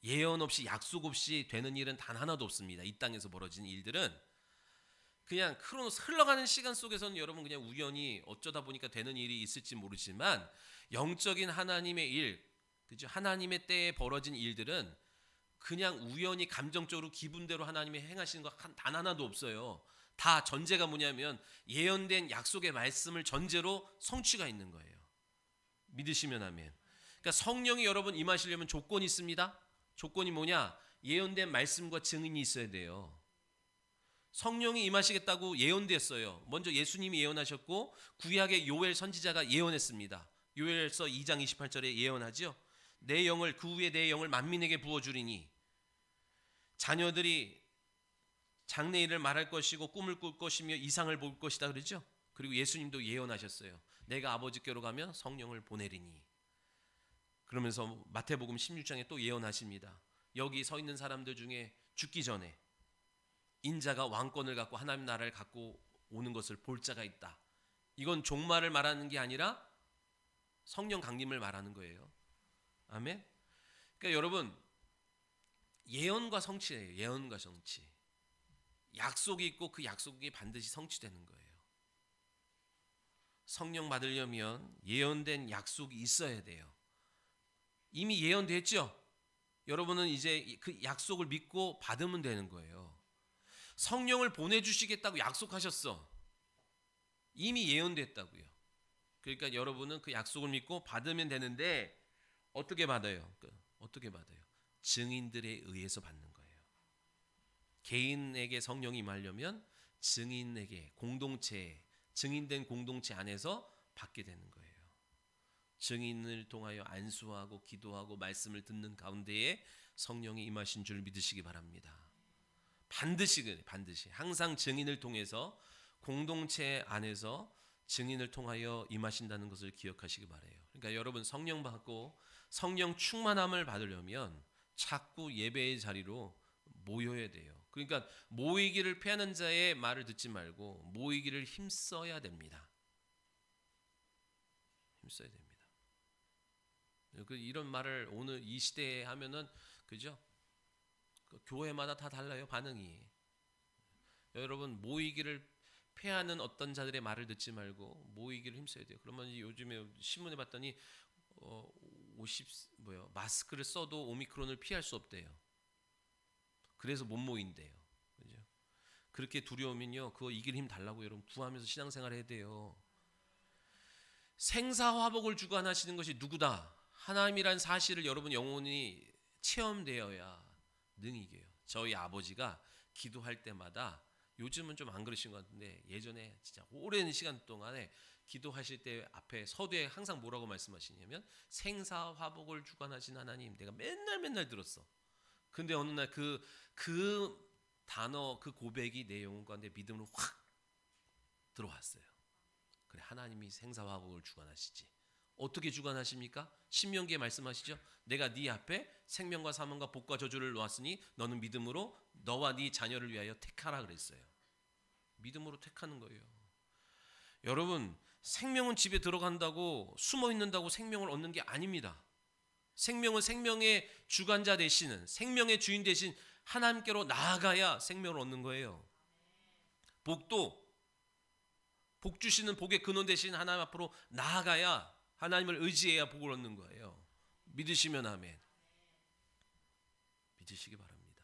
예언 없이 약속 없이 되는 일은 단 하나도 없습니다. 이 땅에서 벌어지는 일들은 그냥 크로노스 흘러가는 시간 속에서는 여러분 그냥 우연히 어쩌다 보니까 되는 일이 있을지 모르지만 영적인 하나님의 일, 그죠? 하나님의 때에 벌어진 일들은 그냥 우연히 감정적으로 기분대로 하나님이 행하시는 거 단 하나도 없어요. 다 전제가 뭐냐면 예언된 약속의 말씀을 전제로 성취가 있는 거예요. 믿으시면 아멘. 그러니까 성령이 여러분 임하시려면 조건이 있습니다. 조건이 뭐냐? 예언된 말씀과 증인이 있어야 돼요. 성령이 임하시겠다고 예언됐어요. 먼저 예수님이 예언하셨고 구약의 요엘 선지자가 예언했습니다. 요엘서 2장 28절에 예언하죠. 내 영을 그 후에 내 영을 만민에게 부어주리니 자녀들이 장래일을 말할 것이고 꿈을 꿀 것이며 이상을 볼 것이다 그러죠. 그리고 예수님도 예언하셨어요. 내가 아버지께로 가면 성령을 보내리니. 그러면서 마태복음 16장에 또 예언하십니다. 여기 서 있는 사람들 중에 죽기 전에 인자가 왕권을 갖고 하나님 나라를 갖고 오는 것을 볼 자가 있다. 이건 종말을 말하는 게 아니라 성령 강림을 말하는 거예요. 아멘. 그러니까 여러분 예언과 성취예요. 예언과 성취. 약속이 있고 그 약속이 반드시 성취되는 거예요. 성령 받으려면 예언된 약속이 있어야 돼요. 이미 예언됐죠? 여러분은 이제 그 약속을 믿고 받으면 되는 거예요. 성령을 보내주시겠다고 약속하셨어. 이미 예언됐다고요. 그러니까 여러분은 그 약속을 믿고 받으면 되는데 어떻게 받아요? 어떻게 받아요? 증인들에 의해서 받는 거예요. 개인에게 성령이 임하려면 증인에게 증인된 공동체 안에서 받게 되는 거예요. 증인을 통하여 안수하고 기도하고 말씀을 듣는 가운데에 성령이 임하신 줄 믿으시기 바랍니다. 반드시 항상 증인을 통해서 공동체 안에서 증인을 통하여 임하신다는 것을 기억하시기 바라요. 그러니까 여러분 성령 받고 성령 충만함을 받으려면 자꾸 예배의 자리로 모여야 돼요. 그러니까 모이기를 피하는 자의 말을 듣지 말고 모이기를 힘써야 됩니다. 힘써야 됩니다. 이런 말을 오늘 이 시대에 하면은 그죠? 교회마다 다 달라요 반응이. 여러분 모이기를 패하는 어떤 자들의 말을 듣지 말고 모이기를 힘써야 돼요. 그러면 요즘에 신문에 봤더니 50 마스크를 써도 오미크론을 피할 수 없대요. 그래서 못 모인대요. 그죠? 그렇게 두려우면요, 그거 이길 힘 달라고 여러분 구하면서 신앙생활 해야 돼요. 생사화복을 주관하시는 것이 누구다? 하나님이란 사실을 여러분 영혼이 체험되어야 능히 이겨요. 저희 아버지가 기도할 때마다, 요즘은 좀 안 그러신 것 같은데 예전에 진짜 오랜 시간 동안에 기도하실 때 앞에 서두에 항상 뭐라고 말씀하시냐면 생사화복을 주관하신 하나님, 내가 맨날 들었어. 근데 어느 날 그 단어, 그 고백이 내 영혼 가운데 믿음으로 확 들어왔어요. 그래, 하나님이 생사화복을 주관하시지. 어떻게 주관하십니까? 신명기에 말씀하시죠. 내가 네 앞에 생명과 사망과 복과 저주를 놓았으니 너는 믿음으로 너와 네 자녀를 위하여 택하라 그랬어요. 믿음으로 택하는 거예요. 여러분, 생명은 집에 들어간다고 숨어 있는다고 생명을 얻는 게 아닙니다. 생명은 생명의 주관자 되시는, 생명의 주인 되신 하나님께로 나아가야 생명을 얻는 거예요. 복도 복 주시는 복의 근원 되신 하나님 앞으로 나아가야, 하나님을 의지해야 복을 얻는 거예요. 믿으시면 아멘. 믿으시기 바랍니다.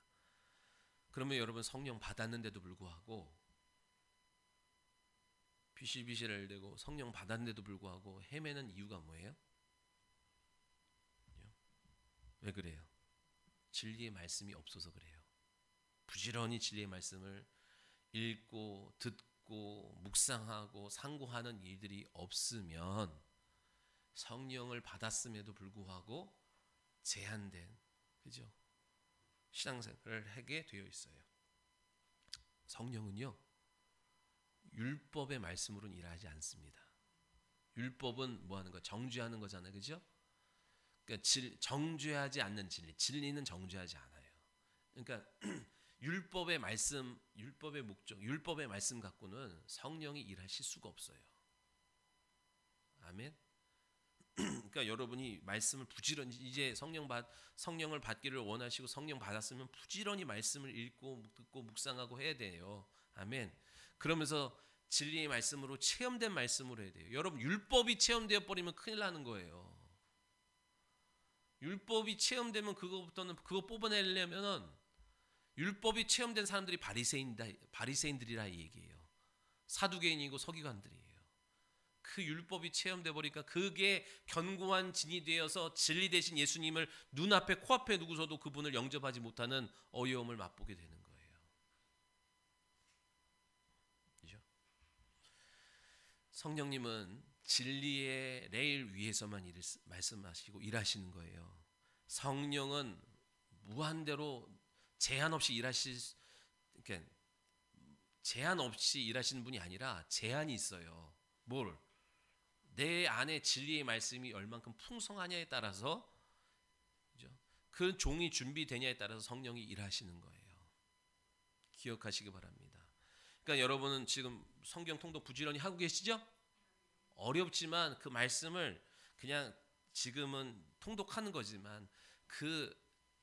그러면 여러분, 성령 받았는데도 불구하고, 비실비실을 대고 성령 받았는데도 불구하고 헤매는 이유가 뭐예요? 왜 그래요? 진리의 말씀이 없어서 그래요. 부지런히 진리의 말씀을 읽고 듣고 묵상하고 상고하는 일들이 없으면 성령을 받았음에도 불구하고 제한된, 그죠? 신앙생활을 하게 되어 있어요. 성령은요, 율법의 말씀으로는 일하지 않습니다. 율법은 뭐 하는 거? 정죄하는 거잖아요. 그죠? 그러니까 정죄하지 않는 진리, 진리는 정죄하지 않아요. 그러니까 율법의 말씀, 율법의 목적, 율법의 말씀 갖고는 성령이 일하실 수가 없어요. 아멘. 그러니까 여러분이 말씀을 부지런히, 이제 성령을 받기를 원하시고 성령 받았으면 부지런히 말씀을 읽고 듣고 묵상하고 해야 돼요. 아멘. 그러면서 진리의 말씀으로 체험된 말씀으로 해야 돼요. 여러분, 율법이 체험되어 버리면 큰일 나는 거예요. 율법이 체험되면 그거 뽑아내려면은, 율법이 체험된 사람들이 바리새인들이라 이 얘기예요. 사두개인이고 서기관들이에요. 그 율법이 체험돼 버리니까 그게 견고한 진이 되어서 진리 되신 예수님을 눈앞에 코앞에 두고서도 그분을 영접하지 못하는 어려움을 맛보게 되는 거예요. 그죠? 성령님은 진리의 레일 위에서만 말씀하시고 일하시는 거예요. 성령은 무한대로 제한 없이 그러니까 제한 없이 일하시는 분이 아니라 제한이 있어요. 뭘? 내 안에 진리의 말씀이 얼만큼 풍성하냐에 따라서, 그죠? 그 종이 준비되냐에 따라서 성령이 일하시는 거예요. 기억하시기 바랍니다. 그러니까 여러분은 지금 성경 통독 부지런히 하고 계시죠? 어렵지만 그 말씀을 그냥 지금은 통독하는 거지만 그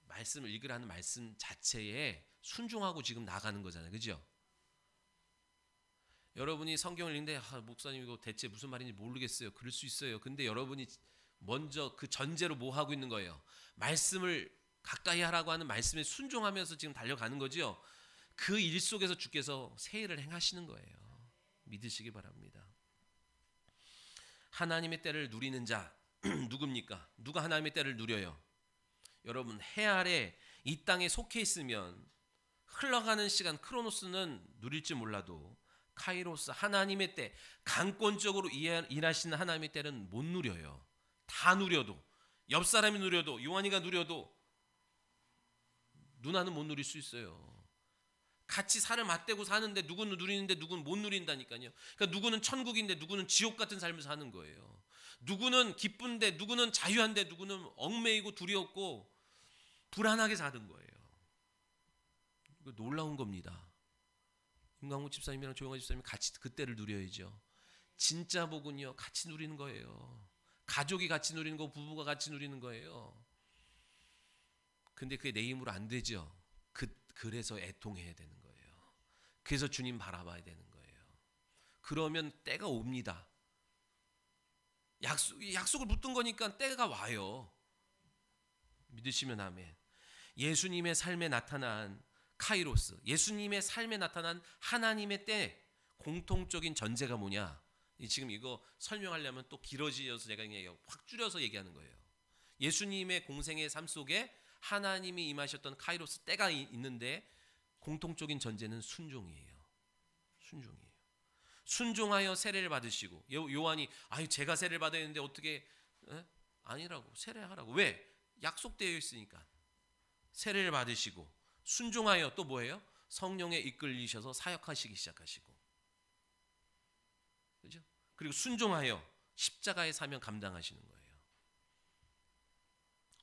말씀을 읽으라는 말씀 자체에 순종하고 지금 나가는 거잖아요. 그죠? 여러분이 성경을 읽는데 목사님 이거 대체 무슨 말인지 모르겠어요. 그럴 수 있어요. 근데 여러분이 먼저 그 전제로 뭐 하고 있는 거예요? 말씀을 가까이 하라고 하는 말씀에 순종하면서 지금 달려가는 거죠. 그 일 속에서 주께서 새 일을 행하시는 거예요. 믿으시기 바랍니다. 하나님의 때를 누리는 자 누굽니까? 누가 하나님의 때를 누려요? 여러분, 해 아래 이 땅에 속해 있으면 흘러가는 시간 크로노스는 누릴지 몰라도 카이로스, 하나님의 때, 강권적으로 일하시는 하나님의 때는 못 누려요. 다 누려도, 옆 사람이 누려도, 요한이가 누려도 누나는 못 누릴 수 있어요. 같이 살을 맞대고 사는데 누구는 누리는데 누구는 못 누린다니까요. 그러니까 누구는 천국인데 누구는 지옥 같은 삶을 사는 거예요. 누구는 기쁜데 누구는 자유한데 누구는 얽매이고 두렵고 불안하게 사는 거예요. 이거 놀라운 겁니다. 임강무 집사님이랑 조영아 집사님이 같이 그때를 누려야죠. 진짜 복은요, 같이 누리는 거예요. 가족이 같이 누리는 거, 부부가 같이 누리는 거예요. 근데 그게 내 힘으로 안 되죠. 그래서 애통해야 되는 거예요. 그래서 주님 바라봐야 되는 거예요. 그러면 때가 옵니다. 약속을 붙든 거니까 때가 와요. 믿으시면 아멘. 예수님의 삶에 나타난 카이로스, 예수님의 삶에 나타난 하나님의 때, 공통적인 전제가 뭐냐? 지금 이거 설명하려면 또 길어지어서 제가 그냥 확 줄여서 얘기하는 거예요. 예수님의 공생의 삶 속에 하나님이 임하셨던 카이로스 때가 있는데 공통적인 전제는 순종이에요. 순종이에요. 순종하여 세례를 받으시고, 요한이 제가 세례를 받아야 되는데 어떻게 아니라고, 세례하라고. 왜? 약속되어 있으니까. 세례를 받으시고 순종하여 또 뭐예요? 성령에 이끌리셔서 사역하시기 시작하시고, 그렇죠? 그리고 순종하여 십자가의 사명 감당하시는 거예요.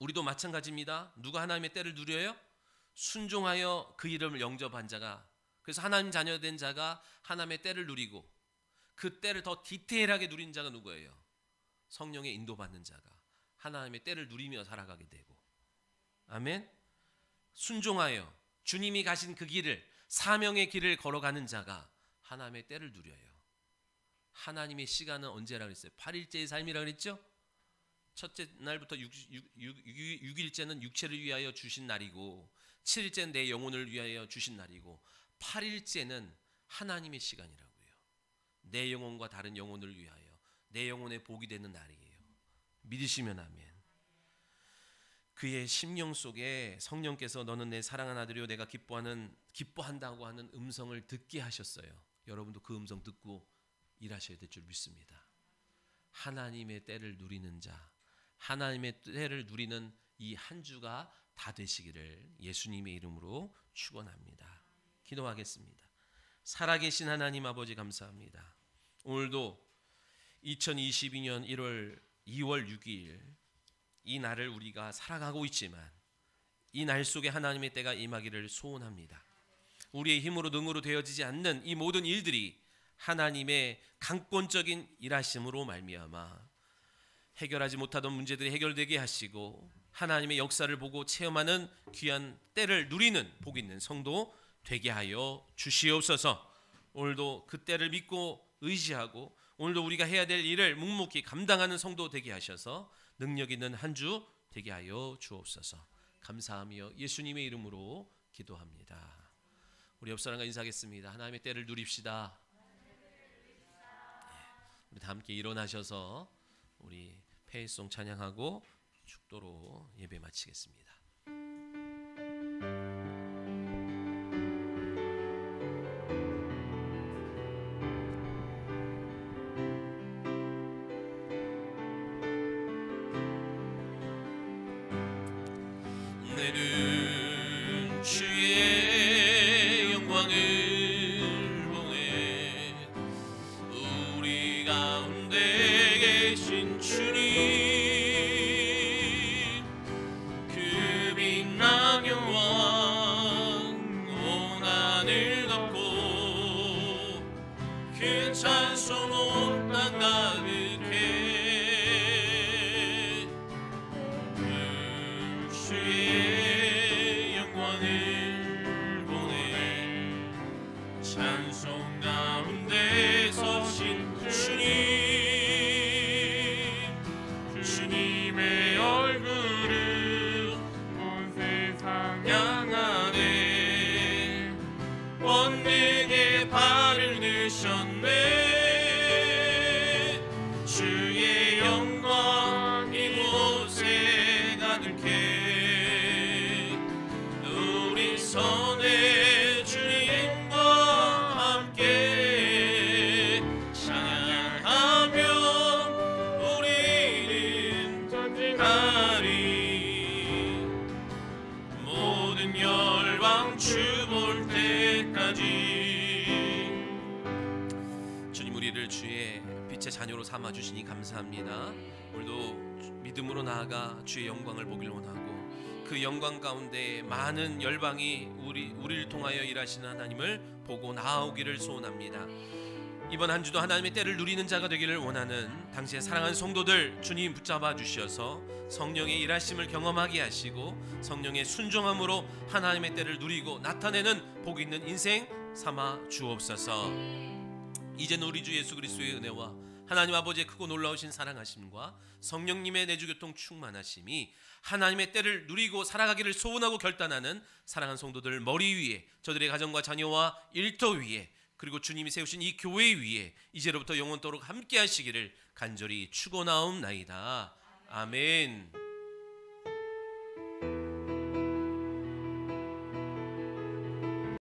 우리도 마찬가지입니다. 누가 하나님의 때를 누려요? 순종하여 그 이름을 영접한 자가, 그래서 하나님 자녀 된 자가 하나님의 때를 누리고, 그 때를 더 디테일하게 누린 자가 누구예요? 성령의 인도받는 자가 하나님의 때를 누리며 살아가게 되고, 아멘. 순종하여 주님이 가신 그 길을, 사명의 길을 걸어가는 자가 하나님의 때를 누려요. 하나님의 시간은 언제라 그랬어요? 8일째의 삶이라 그랬죠? 첫째 날부터 6일째는 육체를 위하여 주신 날이고, 7일째는 내 영혼을 위하여 주신 날이고, 8일째는 하나님의 시간이라고요. 내 영혼과 다른 영혼을 위하여 내 영혼의 복이 되는 날이에요. 믿으시면 아멘. 그의 심령 속에 성령께서 너는 내 사랑하는 아들이요 내가 기뻐한다고 하는 음성을 듣게 하셨어요. 여러분도 그 음성 듣고 일하셔야 될 줄 믿습니다. 하나님의 때를 누리는 자, 하나님의 때를 누리는 이 한 주가 다 되시기를 예수님의 이름으로 축원합니다. 기도하겠습니다. 살아계신 하나님 아버지 감사합니다. 오늘도 2022년 2월 6일 이 날을 우리가 살아가고 있지만 이 날 속에 하나님의 때가 임하기를 소원합니다. 우리의 힘으로 능으로 되어지지 않는 이 모든 일들이 하나님의 강권적인 일하심으로 말미암아 해결하지 못하던 문제들이 해결되게 하시고, 하나님의 역사를 보고 체험하는 귀한 때를 누리는 복 있는 성도 되게 하여 주시옵소서. 오늘도 그 때를 믿고 의지하고 오늘도 우리가 해야 될 일을 묵묵히 감당하는 성도 되게 하셔서 능력 있는 한 주 되게 하여 주옵소서. 감사하며 예수님의 이름으로 기도합니다. 우리 옆 사람과 인사하겠습니다. 하나님의 때를 누립시다. 우리 다 함께 일어나셔서 우리 페이송 찬양하고 축도로 예배 마치겠습니다. 내는 주의 영광을 보내 우리 가운데 계신 주님, 그 빛난 영광 온 하늘 덮고 그 찬송 온 땅 가득해 주의 영광을 보내 찬송 가운데 서신 주님의 얼굴을 온 세상 향하네 권능의 발을 드셨네 주의 영광 이곳에 가득해 우리 손에 주의 영광 함께 찬양하며 우리는 전진하리 모든 열방 주 볼 때까지. 주님, 우리를 주의 빛의 자녀로 삼아 주시니 감사합니다. 오늘도 믿음으로 나아가 주의 영광을 보길 원하고 그 영광 가운데 많은 열방이 우리를 통하여 일하시는 하나님을 보고 나아오기를 소원합니다. 이번 한 주도 하나님의 때를 누리는 자가 되기를 원하는 당신의 사랑하는 성도들 주님 붙잡아 주셔서 성령의 일하심을 경험하게 하시고 성령의 순종함으로 하나님의 때를 누리고 나타내는 복 있는 인생 삼아 주옵소서. 이제는 우리 주 예수 그리스도의 은혜와 하나님 아버지의 크고 놀라우신 사랑하심과 성령님의 내주교통 충만하심이 하나님의 때를 누리고 살아가기를 소원하고 결단하는 사랑하는 성도들 머리 위에, 저들의 가정과 자녀와 일터 위에, 그리고 주님이 세우신 이 교회 위에 이제로부터 영원토록 함께 하시기를 간절히 축원하옵나이다. 아멘.